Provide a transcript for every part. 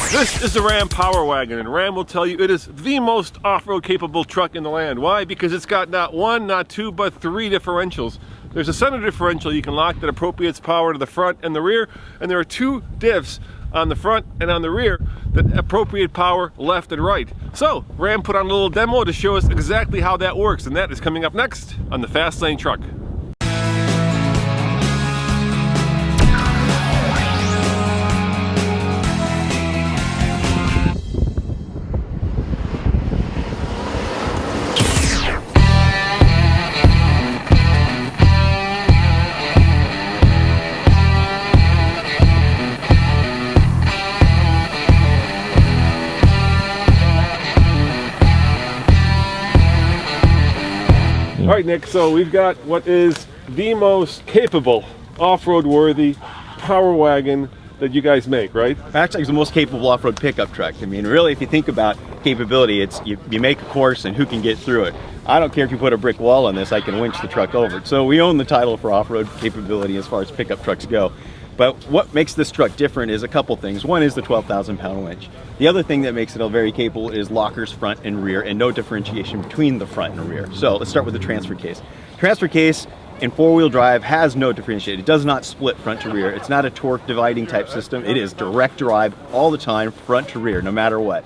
This is the Ram Power Wagon, and Ram will tell you it is the most off-road capable truck in the land. Why? Because it's got not one, not two, but three differentials. There's a center differential you can lock that appropriates power to the front and the rear, and there are two diffs on the front and on the rear that appropriate power left and right. So Ram put on a little demo to show us exactly how that works, and that is coming up next on the Fast Lane Truck. All right, Nick, so we've got what is the most capable off-road worthy power wagon that you guys make, right? Actually, it's the most capable off-road pickup truck. I mean, really, if you think about capability, it's you make a course and who can get through it. I don't care if you put a brick wall on this, I can winch the truck over it. So we own the title for off-road capability as far as pickup trucks go. But what makes this truck different is a couple things. One is the 12,000 pound winch. The other thing that makes it very capable is lockers front and rear and no differentiation between the front and rear. So let's start with the transfer case. Transfer case in four-wheel drive has no differentiation. It does not split front to rear. It's not a torque dividing type system. It is direct drive all the time, front to rear, no matter what.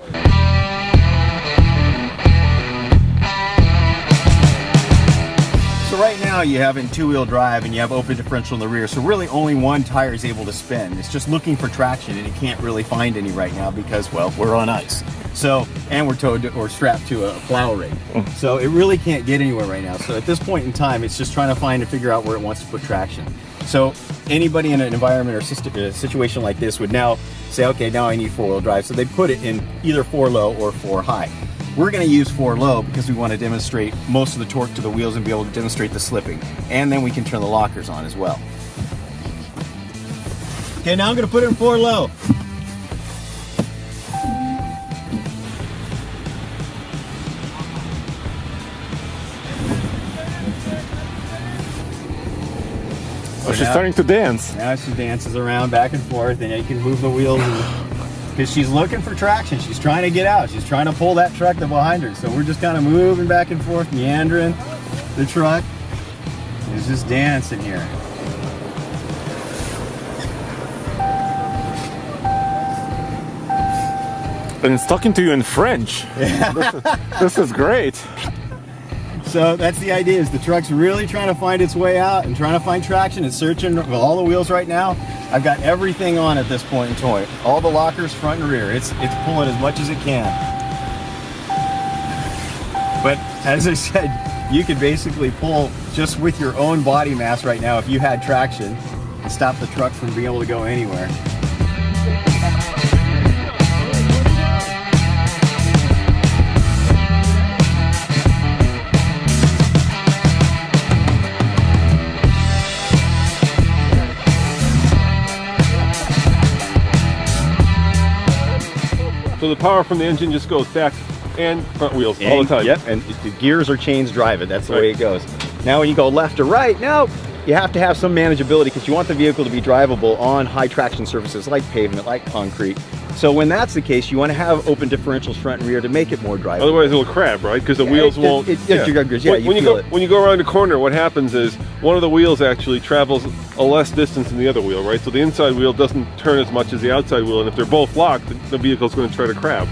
So right now you have in two-wheel drive and you have open differential in the rear, so really only one tire is able to spin. It's just looking for traction and it can't really find any right now because, well, we're on ice. So, and we're towed or strapped to a plow rig. So it really can't get anywhere right now. So at this point in time, it's just trying to find and figure out where it wants to put traction. So anybody in an environment or situation like this would now say, okay, now I need four-wheel drive. So they put it in either 4 low or 4 high. We're going to use 4 low because we want to demonstrate most of the torque to the wheels and be able to demonstrate the slipping. And then we can turn the lockers on as well. Okay, now I'm going to put it in 4 low. Oh, she's starting to dance. Now she dances around back and forth, and you can move the wheels because she's looking for traction. She's trying to get out. She's trying to pull that truck that's behind her. So we're just kind of moving back and forth, meandering the truck. It's just dancing here. And it's talking to you in French. Yeah. This is great. So that's the idea, is the truck's really trying to find its way out and trying to find traction. It's searching with all the wheels right now. I've got everything on at this point in time. All the lockers, front and rear. It's pulling as much as it can. But as I said, you could basically pull just with your own body mass right now if you had traction and stop the truck from being able to go anywhere. So the power from the engine just goes back and front wheels all the time. Yep, and the gears or chains drive it. That's the way it goes. Now when you go left or right, now you have to have some manageability because you want the vehicle to be drivable on high traction surfaces like pavement, like concrete. So when that's the case, you want to have open differentials front and rear to make it more drivable. Otherwise it'll crab, right? Because the wheels won't. When you go around a corner, what happens is one of the wheels actually travels a less distance than the other wheel, right? So the inside wheel doesn't turn as much as the outside wheel, and if they're both locked, the vehicle's going to try to crab.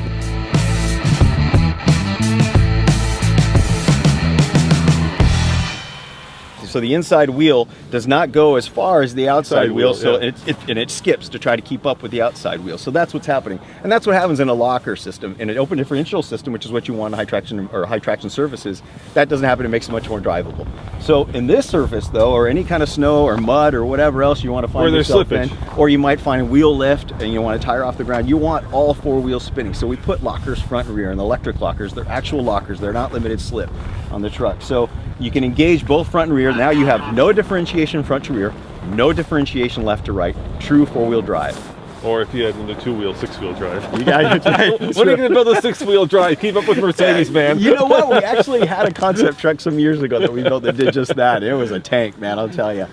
So the inside wheel does not go as far as the outside wheel, so yeah. it skips to try to keep up with the outside wheel. So that's what's happening, and that's what happens in a locker system. In an open differential system, which is what you want in high traction surfaces, that doesn't happen. It makes it much more drivable. So in this surface, though, or any kind of snow or mud or whatever else you want to find yourself in, or you might find a wheel lift and you want a tire off the ground, you want all 4 wheels spinning. So we put lockers front and rear, and the electric lockers, they're actual lockers. They're not limited slip on the truck. So you can engage both front and rear. Now you have no differentiation front to rear, no differentiation left to right, true 4-wheel drive. Or if you had the 2-wheel, 6-wheel drive. You got it. When are you going to build a 6-wheel drive? Keep up with Mercedes, man. You know what? We actually had a concept truck some years ago that we built that did just that. It was a tank, man, I'll tell you.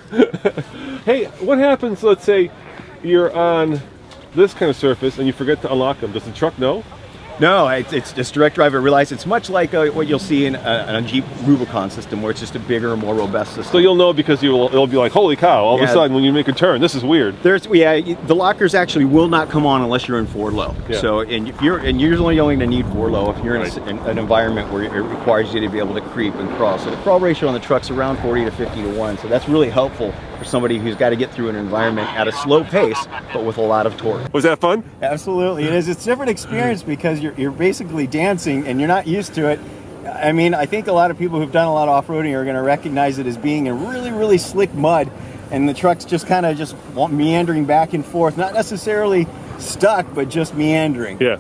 Hey, what happens, let's say you're on this kind of surface and you forget to unlock them, does the truck know? No, it's just direct drive. I realize it's much like what you'll see in a Jeep Rubicon system, where it's just a bigger, more robust system. So you'll know because it'll be like, holy cow, all of a sudden when you make a turn, this is weird. The lockers actually will not come on unless you're in 4 low. Yeah. So, and you're usually only going to need 4 low if you're in an environment where it requires you to be able to creep and crawl. So the crawl ratio on the truck's around 40 to 50 to 1. So that's really helpful for somebody who's got to get through an environment at a slow pace, but with a lot of torque. Was that fun? Absolutely, it is. It's a different experience because you're basically dancing and you're not used to it. I mean, I think a lot of people who've done a lot of off-roading are going to recognize it as being in really, really slick mud, and the truck's just kind of just meandering back and forth, not necessarily stuck, but just meandering. Yeah.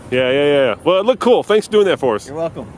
Well, it looked cool. Thanks for doing that for us. You're welcome.